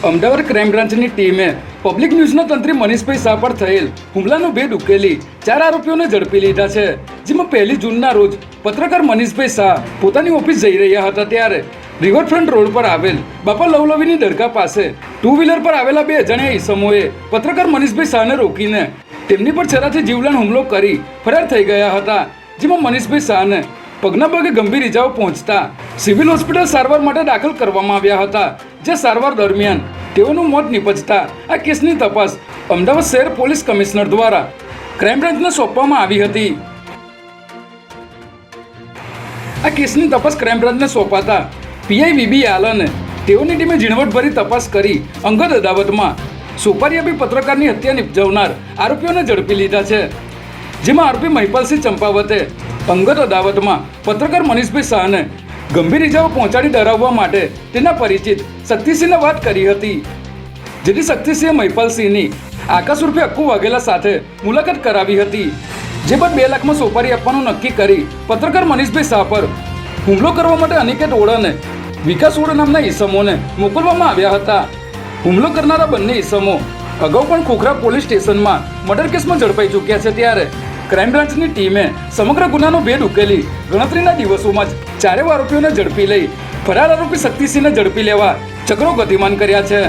Ahmedabad crime બ્રાન્ચની ટીમે public ન્યૂઝના તંત્રી મનીષભાઈ શાહ પર થયેલ હુમલાનો ભેદ ઉકેલી 4 આરોપીઓને ઝડપી લીધા છે. જેમાં 1 જૂનના રોજ પત્રકાર મનીષભાઈ શાહ પોતાની ઓફિસ જઈ રહ્યા હતા ત્યારે રિવરફ્રન્ટ રોડ પર આવેલ બાપા લવલવીની દરગાહ પાસે 2 વ્હીલર પર આવેલા 2 અજાણ્યા ઈસમોએ પત્રકાર મનીષભાઈ શાહને રોકીને તેમની પર છરાથી જીવલેણ હુમલો કરી ફરાર થઈ ગયા હતા. જેમાં મનીષભાઈ શાહને પગના ભાગે ગંભીર ઇજાઓ પહોંચતા સિવિલ હોસ્પિટલ સારવાર માટે દાખલ કરવામાં આવ્યા હતા. જે સારવાર દરમિયાન તેઓનું મોત નિપજતા આ કેસની તપાસ અમદાવાદ શહેર પોલીસ કમિશનર દ્વારા ક્રાઇમ બ્રાન્ચને સોંપવામાં આવી હતી. આ કેસની તપાસ ક્રાઇમ બ્રાન્ચને સોંપાતા પીઆઈ વીબી આલને તેઓની ટીમે ઝીણવટભરી તપાસ કરી અંગત અદાવતમાં સોપારી આપી પત્રકારની હત્યા નિપજાવનાર આરોપીઓને ઝડપી લીધા છે. જેમાં આરોપી મહિપાલસિંહ ચંપાવતે અંગત અદાવતમાં પત્રકાર મનીષભાઈ શાહને ગંભીર ઇજાઓ પહોંચાડી ડરાવવા માટે તેના પરિચિત શક્તિસિંહને વાત કરી હતી. જેથી શક્તિસિંહે મહિપાલસિંહની આકાશ ઉર્ફે અક્કુ વાઘેલા સાથે મુલાકાત કરાવી હતી. જે બાદ 2 લાખમાં સોપારી આપવાનું નક્કી કરી પત્રકાર મનીષભાઈ શાહ પર હુમલો કરવા માટે અનિકેત ઓળાને વિકાસ ઓળા નામના ઈસમોને મોકલવામાં આવ્યા હતા. હુમલો કરનારા બંને ઈસમો અગાઉ પણ ખોખરા પોલીસ સ્ટેશનમાં મર્ડર કેસમાં ઝડપાઈ ચૂક્યા છે. ત્યારે ક્રાઇમ બ્રાન્ચની ટીમે સમગ્ર ગુનાનો ભેદ ઉકેલી ગણતરીના દિવસોમાં જ 4 આરોપીઓને ઝડપી લઈ ફરાર આરોપી શક્તિસિંહને ઝડપી લેવા ચક્રો ગતિમાન કર્યા છે.